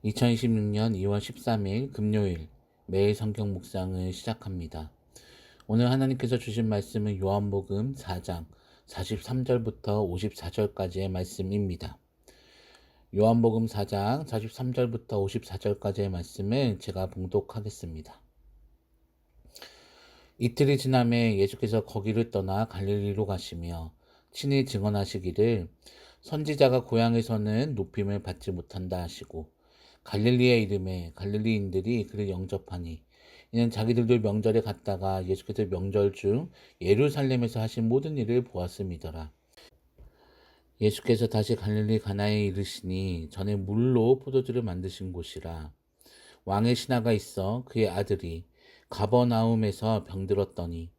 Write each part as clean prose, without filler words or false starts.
2026년 2월 13일 금요일 매일 성경 묵상을 시작합니다. 오늘 하나님께서 주신 말씀은 요한복음 4장 43절부터 54절까지의 말씀입니다. 요한복음 4장 43절부터 54절까지의 말씀을 제가 봉독하겠습니다. 이틀이 지남에 예수께서 거기를 떠나 갈릴리로 가시며 친히 증언하시기를 선지자가 고향에서는 높임을 받지 못한다 하시고 갈릴리의 이름에 갈릴리인들이 그를 영접하니 이는 자기들도 명절에 갔다가 예수께서 명절 중 예루살렘에서 하신 모든 일을 보았음이더라. 예수께서 다시 갈릴리 가나에 이르시니 전에 물로 포도주를 만드신 곳이라. 왕의 신하가 있어 그의 아들이 가버나움에서 병들었더니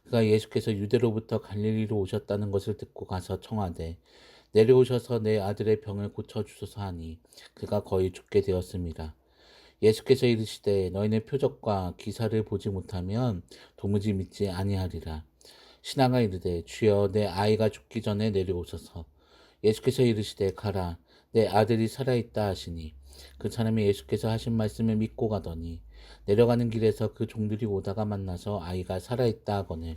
그가 예수께서 유대로부터 갈릴리로 오셨다는 것을 듣고 가서 청하되 내려오셔서 내 아들의 병을 고쳐주소서 하니 그가 거의 죽게 되었습니다. 예수께서 이르시되 너희는 표적과 기사를 보지 못하면 도무지 믿지 아니하리라. 신하가 이르되 주여 내 아이가 죽기 전에 내려오소서. 예수께서 이르시되 가라 내 아들이 살아있다 하시니 그 사람이 예수께서 하신 말씀을 믿고 가더니 내려가는 길에서 그 종들이 오다가 만나서 아이가 살아있다 하거늘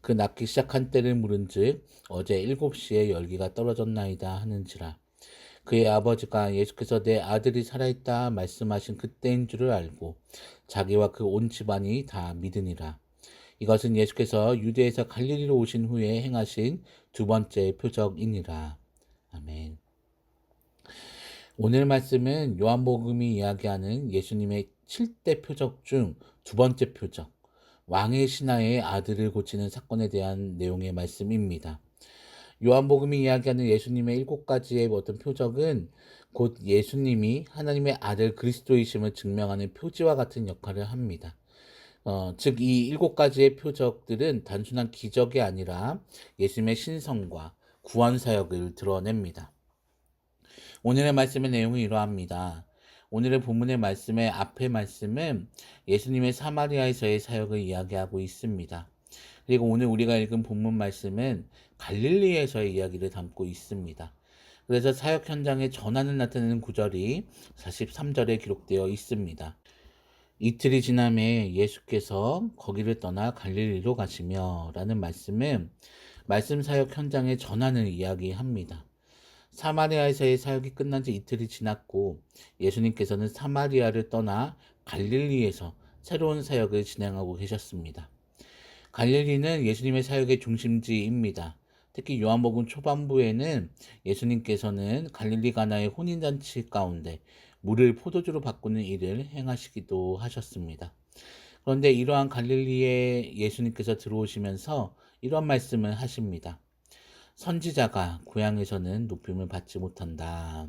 그 낳기 시작한 때를 물은즉 어제 7시에 열기가 떨어졌나이다 하는지라. 그의 아버지가 예수께서 내 아들이 살아있다 말씀하신 그때인 줄을 알고 자기와 그 온 집안이 다 믿으니라. 이것은 예수께서 유대에서 갈릴리로 오신 후에 행하신 두 번째 표적이니라. 아멘. 오늘 말씀은 요한복음이 이야기하는 예수님의 7대 표적 중 두 번째 표적, 왕의 신하의 아들을 고치는 사건에 대한 내용의 말씀입니다. 요한복음이 이야기하는 예수님의 7가지의 어떤 표적은 곧 예수님이 하나님의 아들 그리스도이심을 증명하는 표지와 같은 역할을 합니다. 즉, 이 7가지의 표적들은 단순한 기적이 아니라 예수님의 신성과 구원 사역을 드러냅니다. 오늘의 말씀의 내용은 이러합니다. 오늘의 본문의 말씀의 앞의 말씀은 예수님의 사마리아에서의 사역을 이야기하고 있습니다. 그리고 오늘 우리가 읽은 본문 말씀은 갈릴리에서의 이야기를 담고 있습니다. 그래서 사역 현장에 전환을 나타내는 구절이 43절에 기록되어 있습니다. 이틀이 지남에 예수께서 거기를 떠나 갈릴리로 가시며 라는 말씀은 말씀 사역 현장의 전환을 이야기합니다. 사마리아에서의 사역이 끝난 지 이틀이 지났고 예수님께서는 사마리아를 떠나 갈릴리에서 새로운 사역을 진행하고 계셨습니다. 갈릴리는 예수님의 사역의 중심지입니다. 특히 요한복음 초반부에는 예수님께서는 갈릴리 가나의 혼인잔치 가운데 물을 포도주로 바꾸는 일을 행하시기도 하셨습니다. 그런데 이러한 갈릴리에 예수님께서 들어오시면서 이런 말씀을 하십니다. 선지자가 고향에서는 높임을 받지 못한다.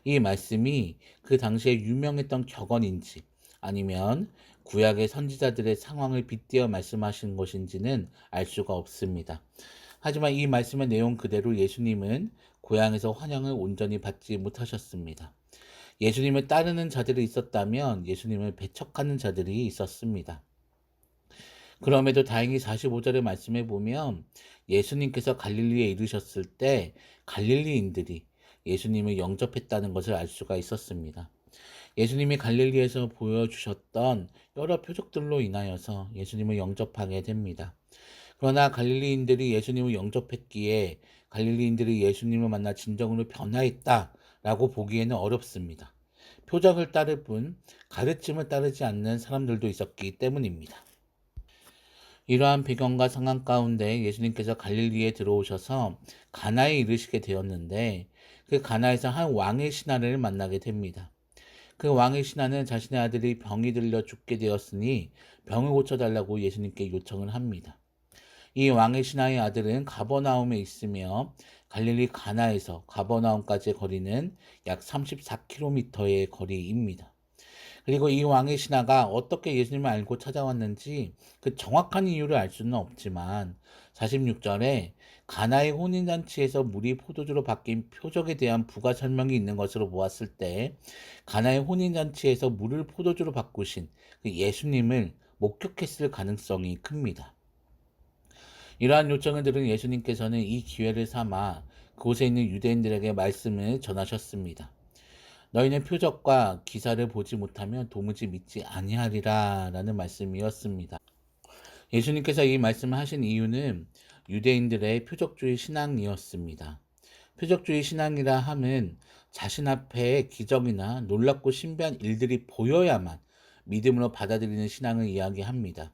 이 말씀이 그 당시에 유명했던 격언인지 아니면 구약의 선지자들의 상황을 빗대어 말씀하신 것인지는 알 수가 없습니다. 하지만 이 말씀의 내용 그대로 예수님은 고향에서 환영을 온전히 받지 못하셨습니다. 예수님을 따르는 자들이 있었다면 예수님을 배척하는 자들이 있었습니다. 그럼에도 다행히 45절의 말씀에 보면 예수님께서 갈릴리에 이르셨을 때 갈릴리인들이 예수님을 영접했다는 것을 알 수가 있었습니다. 예수님이 갈릴리에서 보여주셨던 여러 표적들로 인하여서 예수님을 영접하게 됩니다. 그러나 갈릴리인들이 예수님을 영접했기에 갈릴리인들이 예수님을 만나 진정으로 변화했다라고 보기에는 어렵습니다. 표적을 따를 뿐 가르침을 따르지 않는 사람들도 있었기 때문입니다. 이러한 배경과 상황 가운데 예수님께서 갈릴리에 들어오셔서 가나에 이르시게 되었는데 그 가나에서 한 왕의 신하를 만나게 됩니다. 그 왕의 신하는 자신의 아들이 병이 들려 죽게 되었으니 병을 고쳐달라고 예수님께 요청을 합니다. 이 왕의 신하의 아들은 가버나움에 있으며 갈릴리 가나에서 가버나움까지의 거리는 약 34km의 거리입니다. 그리고 이 왕의 신하가 어떻게 예수님을 알고 찾아왔는지 그 정확한 이유를 알 수는 없지만 46절에 가나의 혼인잔치에서 물이 포도주로 바뀐 표적에 대한 부가 설명이 있는 것으로 보았을 때 가나의 혼인잔치에서 물을 포도주로 바꾸신 그 예수님을 목격했을 가능성이 큽니다. 이러한 요청을 들은 예수님께서는 이 기회를 삼아 그곳에 있는 유대인들에게 말씀을 전하셨습니다. 너희는 표적과 기사를 보지 못하면 도무지 믿지 아니하리라 라는 말씀이었습니다. 예수님께서 이 말씀을 하신 이유는 유대인들의 표적주의 신앙이었습니다. 표적주의 신앙이라 함은 자신 앞에 기적이나 놀랍고 신비한 일들이 보여야만 믿음으로 받아들이는 신앙을 이야기합니다.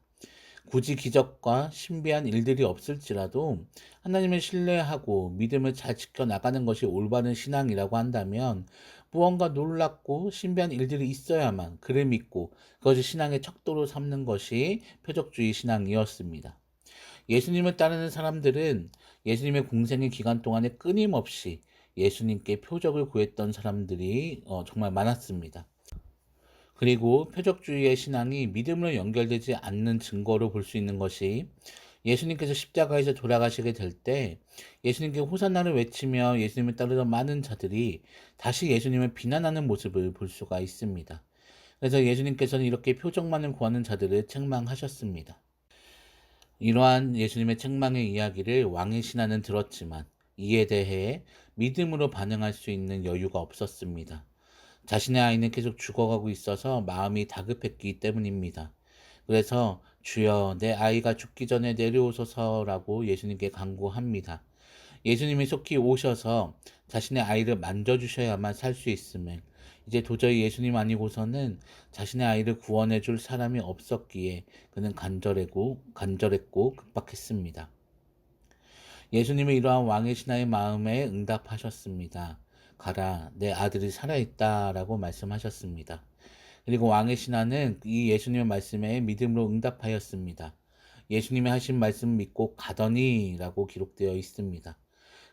굳이 기적과 신비한 일들이 없을지라도 하나님을 신뢰하고 믿음을 잘 지켜나가는 것이 올바른 신앙이라고 한다면 무언가 놀랍고 신비한 일들이 있어야만 그를 믿고 그것을 신앙의 척도로 삼는 것이 표적주의 신앙이었습니다. 예수님을 따르는 사람들은 예수님의 공생의 기간 동안에 끊임없이 예수님께 표적을 구했던 사람들이 정말 많았습니다. 그리고 표적주의의 신앙이 믿음으로 연결되지 않는 증거로 볼 수 있는 것이 예수님께서 십자가에서 돌아가시게 될 때 예수님께 호산나를 외치며 예수님을 따르던 많은 자들이 다시 예수님을 비난하는 모습을 볼 수가 있습니다. 그래서 예수님께서는 이렇게 표적만을 구하는 자들을 책망하셨습니다. 이러한 예수님의 책망의 이야기를 왕의 신하는 들었지만 이에 대해 믿음으로 반응할 수 있는 여유가 없었습니다. 자신의 아이는 계속 죽어가고 있어서 마음이 다급했기 때문입니다. 그래서 주여 내 아이가 죽기 전에 내려오소서라고 예수님께 간구합니다. 예수님이 속히 오셔서 자신의 아이를 만져주셔야만 살 수 있음을 이제 도저히 예수님 아니고서는 자신의 아이를 구원해 줄 사람이 없었기에 그는 간절했고 급박했습니다. 예수님은 이러한 왕의 신하의 마음에 응답하셨습니다. 가라, 내 아들이 살아있다 라고 말씀하셨습니다. 그리고 왕의 신하는 이 예수님의 말씀에 믿음으로 응답하였습니다. 예수님이 하신 말씀 믿고 가더니 라고 기록되어 있습니다.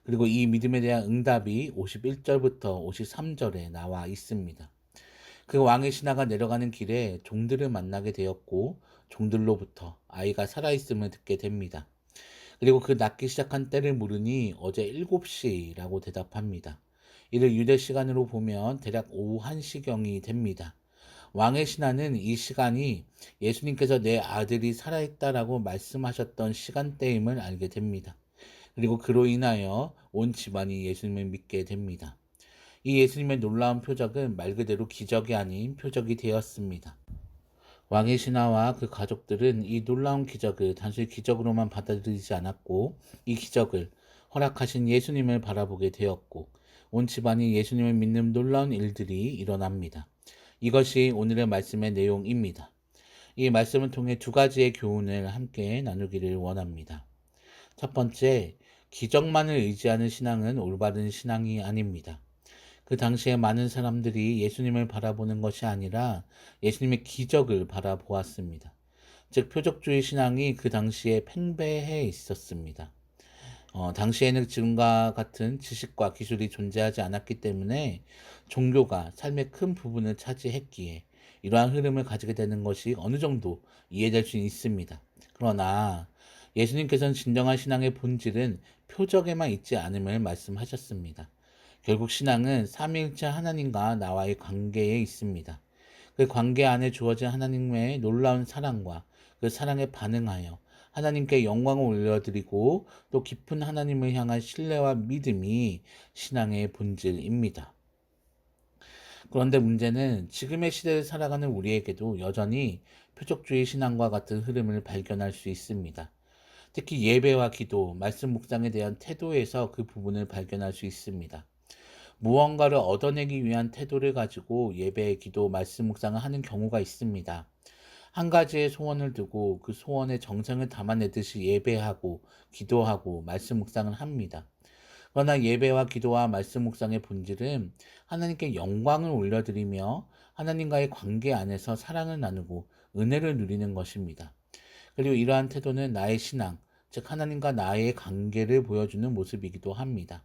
그리고 이 믿음에 대한 응답이 51절부터 53절에 나와 있습니다. 그 왕의 신하가 내려가는 길에 종들을 만나게 되었고 종들로부터 아이가 살아있음을 듣게 됩니다. 그리고 그 낳기 시작한 때를 물으니 어제 7시라고 대답합니다. 이를 유대 시간으로 보면 대략 오후 1시경이 됩니다. 왕의 신하는 이 시간이 예수님께서 내 아들이 살아있다라고 말씀하셨던 시간대임을 알게 됩니다. 그리고 그로 인하여 온 집안이 예수님을 믿게 됩니다. 이 예수님의 놀라운 표적은 말 그대로 기적이 아닌 표적이 되었습니다. 왕의 신하와 그 가족들은 이 놀라운 기적을 단순히 기적으로만 받아들이지 않았고 이 기적을 허락하신 예수님을 바라보게 되었고 온 집안이 예수님을 믿는 놀라운 일들이 일어납니다. 이것이 오늘의 말씀의 내용입니다. 이 말씀을 통해 두 가지의 교훈을 함께 나누기를 원합니다. 첫 번째, 기적만을 의지하는 신앙은 올바른 신앙이 아닙니다. 그 당시에 많은 사람들이 예수님을 바라보는 것이 아니라 예수님의 기적을 바라보았습니다. 즉, 표적주의 신앙이 그 당시에 팽배해 있었습니다. 당시에는 지금과 같은 지식과 기술이 존재하지 않았기 때문에 종교가 삶의 큰 부분을 차지했기에 이러한 흐름을 가지게 되는 것이 어느 정도 이해될 수 있습니다. 그러나 예수님께서는 진정한 신앙의 본질은 표적에만 있지 않음을 말씀하셨습니다. 결국 신앙은 삼위일체 하나님과 나와의 관계에 있습니다. 그 관계 안에 주어진 하나님의 놀라운 사랑과 그 사랑에 반응하여 하나님께 영광을 올려드리고 또 깊은 하나님을 향한 신뢰와 믿음이 신앙의 본질입니다. 그런데 문제는 지금의 시대를 살아가는 우리에게도 여전히 표적주의 신앙과 같은 흐름을 발견할 수 있습니다. 특히 예배와 기도, 말씀 묵상에 대한 태도에서 그 부분을 발견할 수 있습니다. 무언가를 얻어내기 위한 태도를 가지고 예배, 기도, 말씀 묵상을 하는 경우가 있습니다. 한 가지의 소원을 두고 그 소원의 정성을 담아내듯이 예배하고 기도하고 말씀 묵상을 합니다. 그러나 예배와 기도와 말씀 묵상의 본질은 하나님께 영광을 올려드리며 하나님과의 관계 안에서 사랑을 나누고 은혜를 누리는 것입니다. 그리고 이러한 태도는 나의 신앙, 즉 하나님과 나의 관계를 보여주는 모습이기도 합니다.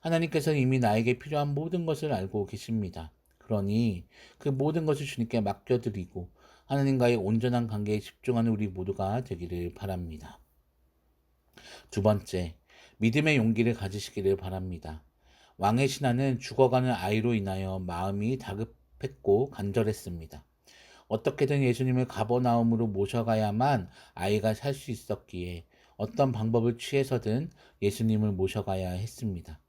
하나님께서는 이미 나에게 필요한 모든 것을 알고 계십니다. 그러니 그 모든 것을 주님께 맡겨드리고 하나님과의 온전한 관계에 집중하는 우리 모두가 되기를 바랍니다. 두 번째, 믿음의 용기를 가지시기를 바랍니다. 왕의 신하는 죽어가는 아이로 인하여 마음이 다급했고 간절했습니다. 어떻게든 예수님을 가버나움으로 모셔가야만 아이가 살 수 있었기에 어떤 방법을 취해서든 예수님을 모셔가야 했습니다.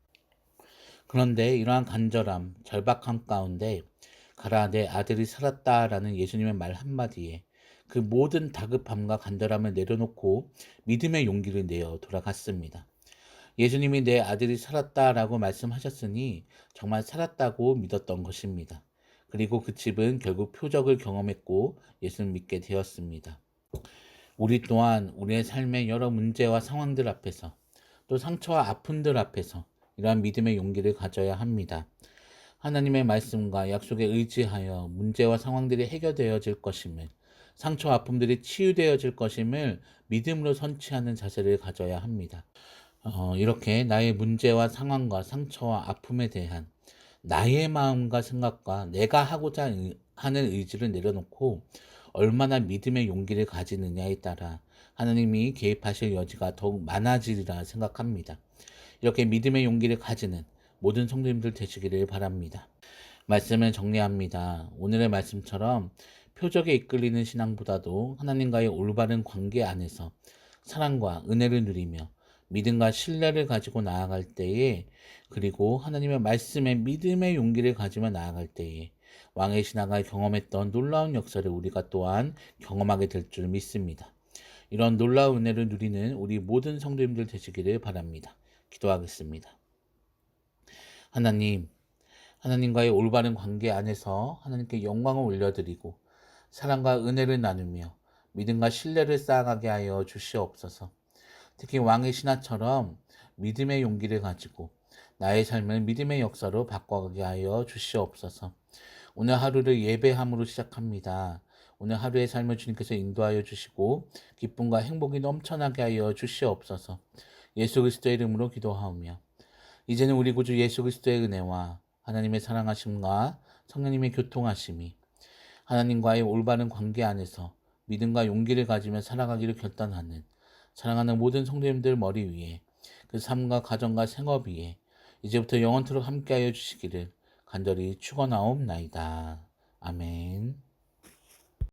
그런데 이러한 간절함, 절박함 가운데 가라 내 아들이 살았다라는 예수님의 말 한마디에 그 모든 다급함과 간절함을 내려놓고 믿음의 용기를 내어 돌아갔습니다. 예수님이 내 아들이 살았다라고 말씀하셨으니 정말 살았다고 믿었던 것입니다. 그리고 그 집은 결국 표적을 경험했고 예수를 믿게 되었습니다. 우리 또한 우리의 삶의 여러 문제와 상황들 앞에서 또 상처와 아픔들 앞에서 이러한 믿음의 용기를 가져야 합니다. 하나님의 말씀과 약속에 의지하여 문제와 상황들이 해결되어질 것임을, 상처와 아픔들이 치유되어질 것임을 믿음으로 선취하는 자세를 가져야 합니다. 이렇게 나의 문제와 상황과 상처와 아픔에 대한 나의 마음과 생각과 내가 하고자 하는 의지를 내려놓고 얼마나 믿음의 용기를 가지느냐에 따라 하나님이 개입하실 여지가 더욱 많아지리라 생각합니다. 이렇게 믿음의 용기를 가지는 모든 성도님들 되시기를 바랍니다. 말씀을 정리합니다. 오늘의 말씀처럼 표적에 이끌리는 신앙보다도 하나님과의 올바른 관계 안에서 사랑과 은혜를 누리며 믿음과 신뢰를 가지고 나아갈 때에, 그리고 하나님의 말씀에 믿음의 용기를 가지며 나아갈 때에 왕의 신앙을 경험했던 놀라운 역사를 우리가 또한 경험하게 될 줄 믿습니다. 이런 놀라운 은혜를 누리는 우리 모든 성도님들 되시기를 바랍니다. 기도하겠습니다. 하나님, 하나님과의 올바른 관계 안에서 하나님께 영광을 올려드리고 사랑과 은혜를 나누며 믿음과 신뢰를 쌓아가게 하여 주시옵소서. 특히 왕의 신하처럼 믿음의 용기를 가지고 나의 삶을 믿음의 역사로 바꿔가게 하여 주시옵소서. 오늘 하루를 예배함으로 시작합니다. 오늘 하루의 삶을 주님께서 인도하여 주시고 기쁨과 행복이 넘쳐나게 하여 주시옵소서. 예수 그리스도의 이름으로 기도하오며 이제는 우리 구주 예수 그리스도의 은혜와 하나님의 사랑하심과 성령님의 교통하심이 하나님과의 올바른 관계 안에서 믿음과 용기를 가지며 살아가기를 결단하는 사랑하는 모든 성도님들 머리 위에 그 삶과 가정과 생업 위에 이제부터 영원토록 함께하여 주시기를 간절히 축원하옵나이다. 아멘.